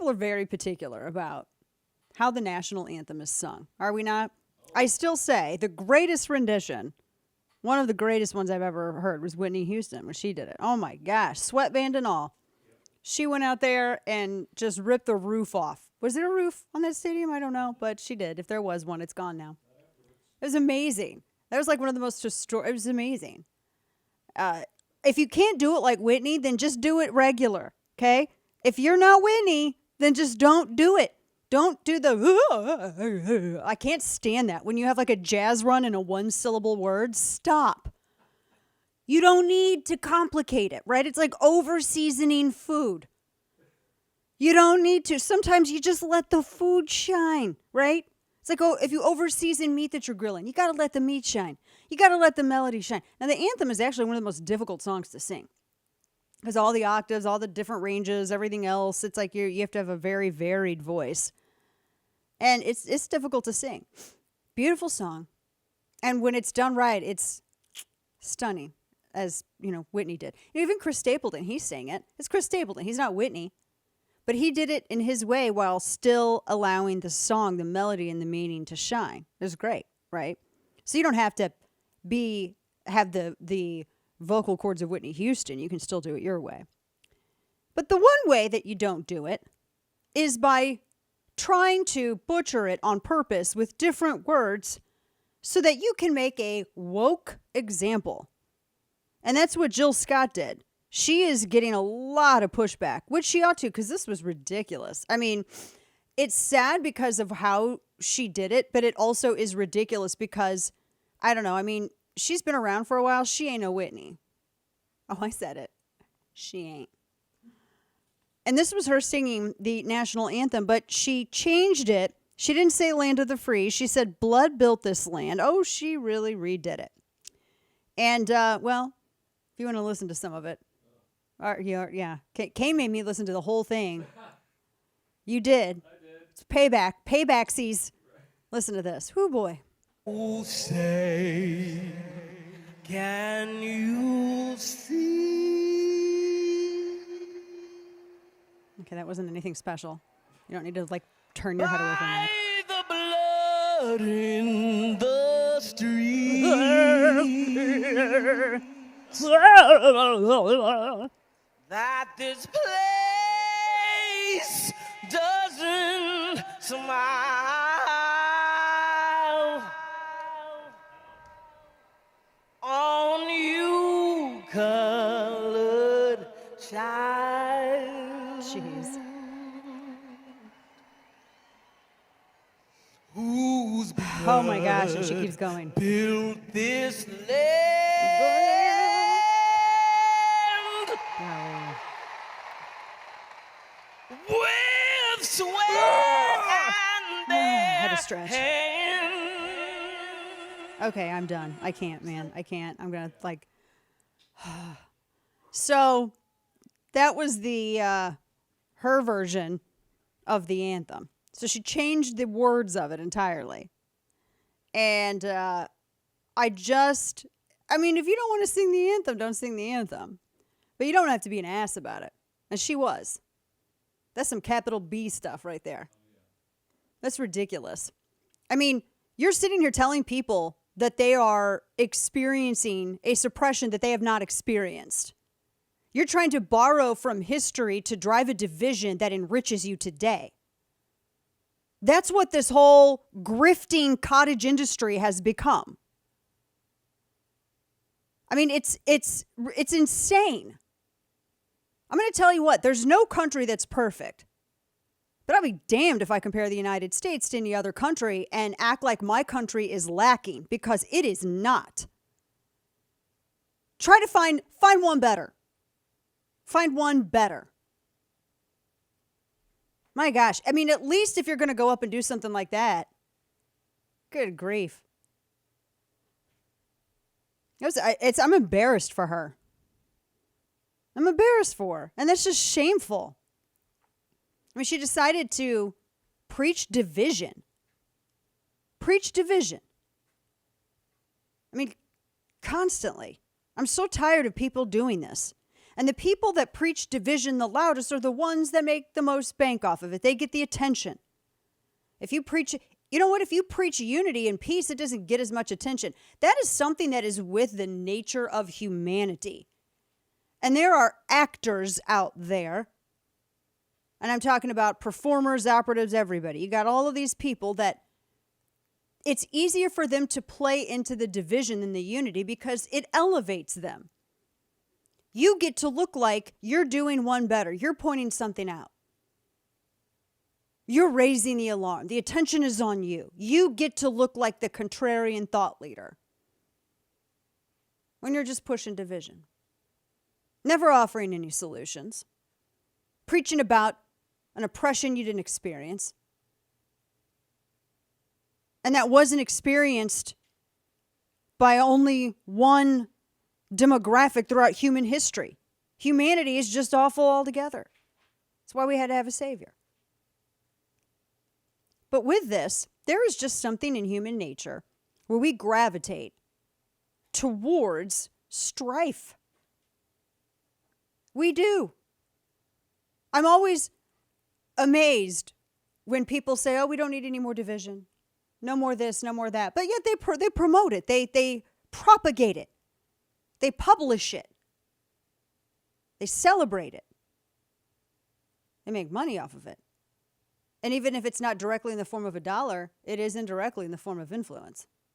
people are very particular about how the national anthem is sung. Are we not? I still say the greatest rendition, one of the greatest ones I've ever heard, was Whitney Houston when she did it. Oh my gosh, sweatband and all. She went out there and just ripped the roof off. Was there a roof on that stadium? I don't know, but she did. If there was one, it's gone now. It was amazing. That was like one of the most it was amazing. If you can't do it like Whitney, then just do it regular, okay? If you're not Whitney, then just don't do it. Don't do the, I can't stand that. When you have like a jazz run in a one-syllable word, stop. You don't need to complicate it, right? It's like over-seasoning food. You don't need to. Sometimes you just let the food shine, right? It's like, oh, if you over-season meat that you're grilling, you got to let the meat shine. You got to let the melody shine. Now, the anthem is actually one of the most difficult songs to sing. Because all the octaves, all the different ranges, everything else, it's like you have to have a very varied voice. And it's difficult to sing. Beautiful song. And when it's done right, it's stunning, as, Whitney did. Even Chris Stapleton, he sang it. It's Chris Stapleton. He's not Whitney. But he did it in his way while still allowing the song, the melody, and the meaning to shine. It was great, right? So you don't have to have the vocal cords of Whitney Houston. You can still do it your way. But the one way that you don't do it is by trying to butcher it on purpose with different words so that you can make a woke example. And that's what Jill Scott did. She is getting a lot of pushback, which she ought to, because this was ridiculous. I mean, it's sad because of how she did it, but it also is ridiculous because, I don't know, I mean, she's been around for a while. She ain't no Whitney. Oh, I said it. She ain't. And this was her singing the national anthem, but she changed it. She didn't say land of the free. She said blood built this land. Oh, she really redid it. And, well, if you want to listen to some of it. Yeah. Kay made me listen to the whole thing. You did. I did. It's payback. Paybacksies. Listen to this. Whoo, boy. Oh, say, can you see? Okay, that wasn't anything special. You don't need to, turn your head away from that. The blood in the street. That this place doesn't smile on you, colored child. Jeez. Whose Oh my gosh, and she keeps going. built this land with sweat and Had to stretch. hand. Okay, I'm done. I can't, man. I can't. I'm going to, So, that was the, her version of the anthem. So she changed the words of it entirely. And, if you don't want to sing the anthem, don't sing the anthem. But you don't have to be an ass about it. And she was. That's some capital B stuff right there. That's ridiculous. I mean, you're sitting here telling people that they are experiencing a suppression that they have not experienced. You're trying to borrow from history to drive a division that enriches you today. That's what this whole grifting cottage industry has become. I mean, it's insane. I'm going to tell you what, there's no country that's perfect. But I'll be damned if I compare the United States to any other country and act like my country is lacking, because it is not. Try to find one better. Find one better. My gosh. I mean, at least if you're going to go up and do something like that, good grief. I'm embarrassed for her. I'm embarrassed for her. And that's just shameful. I mean, she decided to preach division. Preach division. I mean, constantly. I'm so tired of people doing this. And the people that preach division the loudest are the ones that make the most bank off of it. They get the attention. If you preach, you know what? If you preach unity and peace, it doesn't get as much attention. That is something that is with the nature of humanity. And there are actors out there. And I'm talking about performers, operatives, everybody. You got all of these people that it's easier for them to play into the division than the unity because it elevates them. You get to look like you're doing one better. You're pointing something out. You're raising the alarm. The attention is on you. You get to look like the contrarian thought leader when you're just pushing division. Never offering any solutions. Preaching about an oppression you didn't experience. And that wasn't experienced by only one demographic throughout human history. Humanity is just awful altogether. That's why we had to have a savior. But with this, there is just something in human nature where we gravitate towards strife. We do. I'm always amazed when people say, oh, we don't need any more division. No more this, no more that. But yet they promote it. They propagate it. They publish it. They celebrate it. They make money off of it. And even if it's not directly in the form of a dollar, it is indirectly in the form of influence.